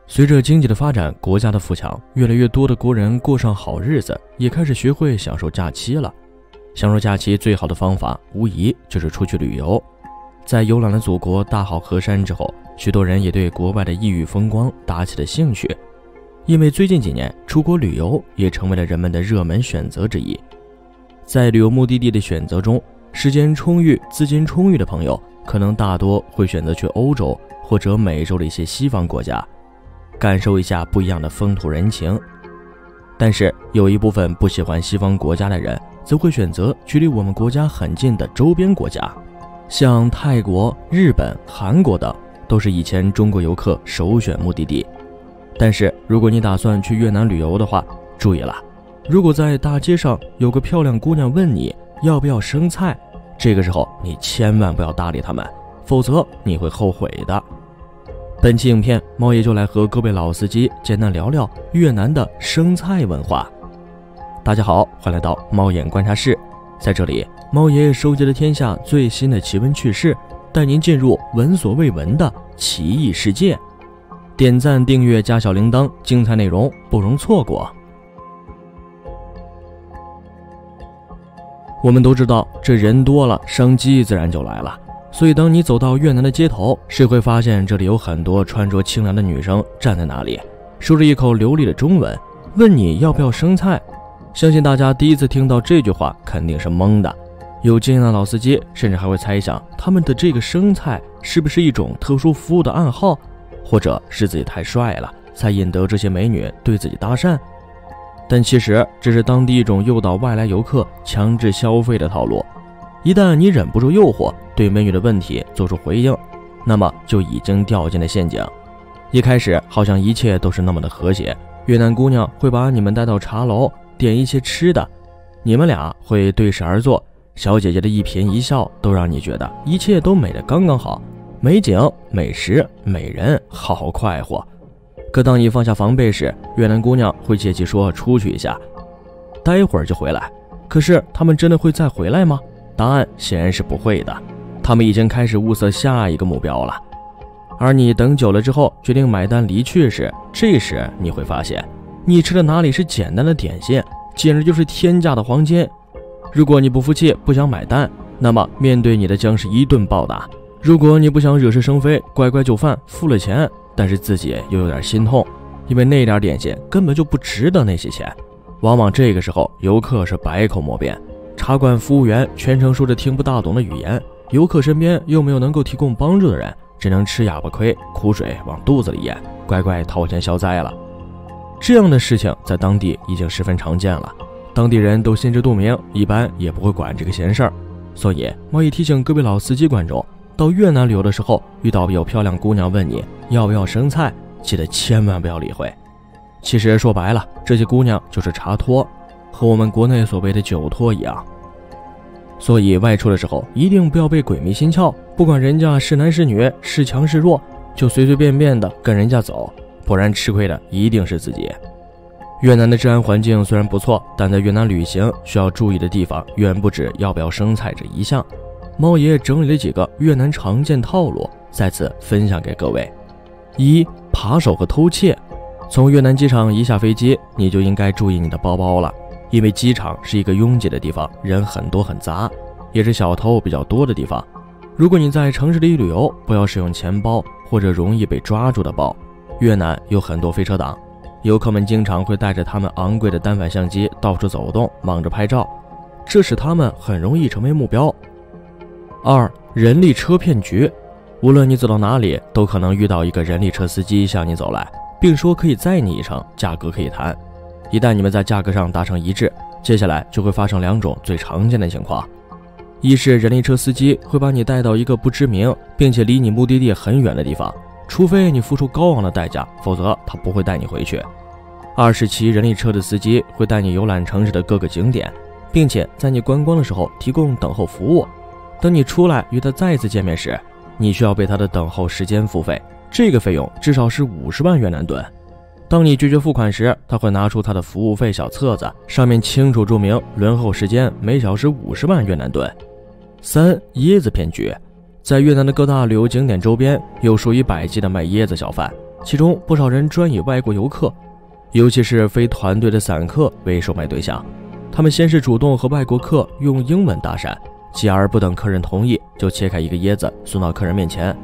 随着经济的发展，国家的富强，越来越多的国人过上好日子，也开始学会享受假期了。享受假期最好的方法，无疑就是出去旅游。在游览了祖国大好河山之后，许多人也对国外的异域风光打起了兴趣。因为最近几年，出国旅游也成为了人们的热门选择之一。在旅游目的地的选择中，时间充裕、资金充裕的朋友，可能大多会选择去欧洲或者美洲的一些西方国家，感受一下不一样的风土人情。但是有一部分不喜欢西方国家的人，则会选择距离我们国家很近的周边国家，像泰国、日本、韩国等，都是以前中国游客首选目的地。但是如果你打算去越南旅游的话，注意了，如果在大街上有个漂亮姑娘问你要不要生菜，这个时候你千万不要搭理他们，否则你会后悔的。本期影片，猫爷就来和各位老司机简单聊聊越南的生菜文化。大家好，欢迎来到猫眼观察室，在这里，猫爷收集了天下最新的奇闻趣事，带您进入闻所未闻的奇异世界。点赞、订阅加小铃铛，精彩内容不容错过。我们都知道，这人多了，商机自然就来了。所以当你走到越南的街头，谁会发现这里有很多穿着清凉的女生站在那里，说着一口流利的中文，问你要不要生菜。相信大家第一次听到这句话肯定是懵的，有经验的老司机甚至还会猜想他们的这个生菜是不是一种特殊服务的暗号，或者是自己太帅了才引得这些美女对自己搭讪。但其实这是当地一种诱导外来游客强制消费的套路。一旦你忍不住诱惑，对美女的问题做出回应，那么就已经掉进了陷阱。一开始好像一切都是那么的和谐，越南姑娘会把你们带到茶楼，点一些吃的，你们俩会对视而坐，小姐姐的一颦一笑都让你觉得一切都美得刚刚好，美景、美食、美人，好快活。可当你放下防备时，越南姑娘会借机说出去一下，待会儿就回来。可是他们真的会再回来吗？答案显然是不会的，他们已经开始物色下一个目标了。而你等久了之后，决定买单离去时，这时你会发现，你吃的哪里是简单的点心，简直就是天价的黄金。如果你不服气，不想买单，那么面对你的将是一顿暴打。如果你不想惹是生非，乖乖就范，付了钱，但是自己又有点心痛，因为那点点心根本就不值得那些钱。往往这个时候，游客是百口莫辩，茶馆服务员全程说着听不大懂的语言，游客身边又没有能够提供帮助的人，只能吃哑巴亏，苦水往肚子里咽，乖乖掏钱消灾了。这样的事情在当地已经十分常见了，当地人都心知肚明，一般也不会管这个闲事儿。所以猫爷提醒各位老司机观众，到越南旅游的时候，遇到有漂亮姑娘问你要不要生菜，记得千万不要理会。其实说白了，这些姑娘就是茶托，和我们国内所谓的酒托一样。所以外出的时候一定不要被鬼迷心窍，不管人家是男是女，是强是弱，就随随便便的跟人家走，不然吃亏的一定是自己。越南的治安环境虽然不错，但在越南旅行需要注意的地方远不止要不要生菜这一项。猫爷整理了几个越南常见套路，在此分享给各位。一、扒手和偷窃。从越南机场一下飞机，你就应该注意你的包包了，因为机场是一个拥挤的地方，人很多很杂，也是小偷比较多的地方。如果你在城市里旅游，不要使用钱包或者容易被抓住的包。越南有很多飞车党，游客们经常会带着他们昂贵的单反相机到处走动，忙着拍照，这使他们很容易成为目标。二、人力车骗局。无论你走到哪里，都可能遇到一个人力车司机向你走来，并说可以载你一程，价格可以谈。一旦你们在价格上达成一致，接下来就会发生两种最常见的情况。一是人力车司机会把你带到一个不知名并且离你目的地很远的地方，除非你付出高昂的代价，否则他不会带你回去。二是骑人力车的司机会带你游览城市的各个景点，并且在你观光的时候提供等候服务。等你出来与他再次见面时，你需要为他的等候时间付费，这个费用至少是50万越南盾。当你拒绝付款时，他会拿出他的服务费小册子，上面清楚注明轮候时间每小时50万越南盾。3. 椰子骗局。在越南的各大旅游景点周边有数以百计的卖椰子小贩，其中不少人专以外国游客，尤其是非团队的散客为售卖对象。他们先是主动和外国客用英文搭讪，继而不等客人同意，就切开一个椰子送到客人面前，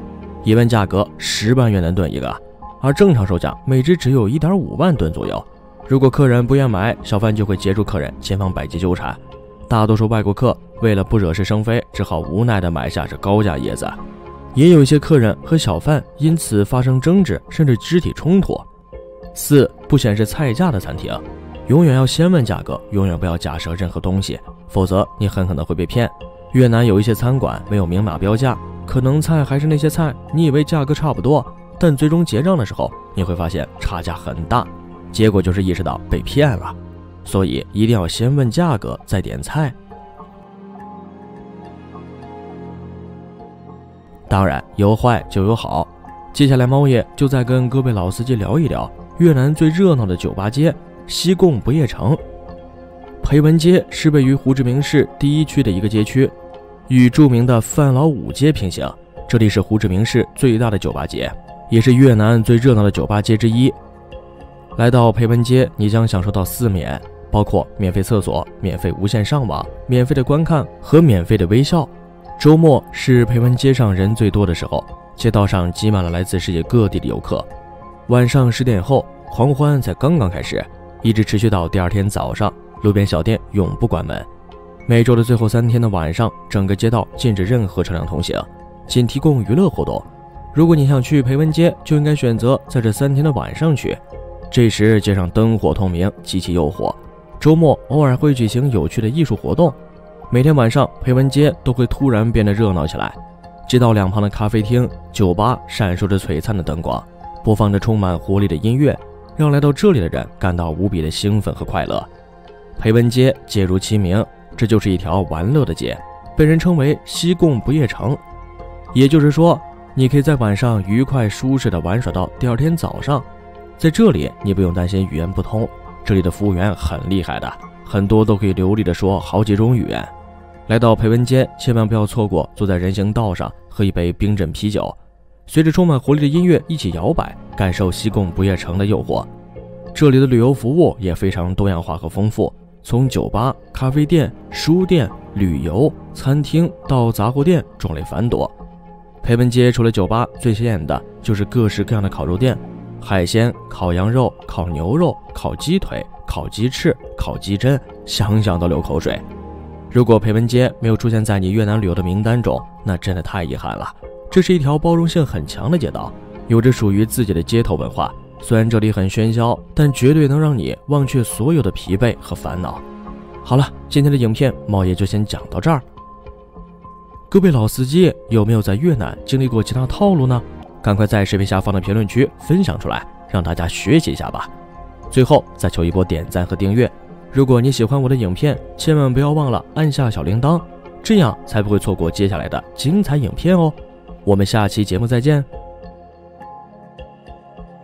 一问价格10万越南盾一个，而正常售价每只只有 1.5 万吨左右。如果客人不愿买，小贩就会截住客人，千方百计纠缠。大多数外国客为了不惹是生非，只好无奈地买下这高价椰子。也有一些客人和小贩因此发生争执，甚至肢体冲突。4. 不显示菜价的餐厅。永远要先问价格，永远不要假设任何东西，否则你很可能会被骗。越南有一些餐馆没有明码标价，可能菜还是那些菜，你以为价格差不多，但最终结账的时候你会发现差价很大，结果就是意识到被骗了。所以一定要先问价格再点菜。当然有坏就有好，接下来猫爷就再跟各位老司机聊一聊越南最热闹的酒吧街西贡不夜城。裴文街是位于胡志明市第1区的一个街区，与著名的范老五街平行，这里是胡志明市最大的酒吧街，也是越南最热闹的酒吧街之一。来到裴文街，你将享受到4免，包括免费厕所、免费无线上网、免费的观看和免费的微笑。周末是裴文街上人最多的时候，街道上挤满了来自世界各地的游客。晚上10点后，狂欢才刚刚开始，一直持续到第2天早上，路边小店永不关门。每周的最后3天的晚上，整个街道禁止任何车辆通行，仅提供娱乐活动。如果你想去裴文街，就应该选择在这3天的晚上去，这时街上灯火通明，极其诱惑。周末偶尔会举行有趣的艺术活动。每天晚上裴文街都会突然变得热闹起来，街道两旁的咖啡厅、酒吧闪烁着璀璨的灯光，播放着充满活力的音乐，让来到这里的人感到无比的兴奋和快乐。裴文街街如其名，这就是一条玩乐的街，被人称为西贡不夜城。也就是说，你可以在晚上愉快舒适地玩耍到第2天早上。在这里你不用担心语言不通，这里的服务员很厉害的，很多都可以流利地说好几种语言。来到裴文街，千万不要错过坐在人行道上喝一杯冰镇啤酒，随着充满活力的音乐一起摇摆，感受西贡不夜城的诱惑。这里的旅游服务也非常多样化和丰富，从酒吧、咖啡店、书店、旅游、餐厅到杂货店，种类繁多。裴文街除了酒吧，最显眼的就是各式各样的烤肉店，海鲜、烤羊肉、烤牛肉、烤鸡腿、烤鸡翅、烤鸡胗，想想都流口水。如果裴文街没有出现在你越南旅游的名单中，那真的太遗憾了。这是一条包容性很强的街道，有着属于自己的街头文化。虽然这里很喧嚣，但绝对能让你忘却所有的疲惫和烦恼。好了，今天的影片猫爷就先讲到这儿。各位老司机有没有在越南经历过其他套路呢？赶快在视频下方的评论区分享出来，让大家学习一下吧。最后再求一波点赞和订阅。如果你喜欢我的影片，千万不要忘了按下小铃铛，这样才不会错过接下来的精彩影片哦。我们下期节目再见。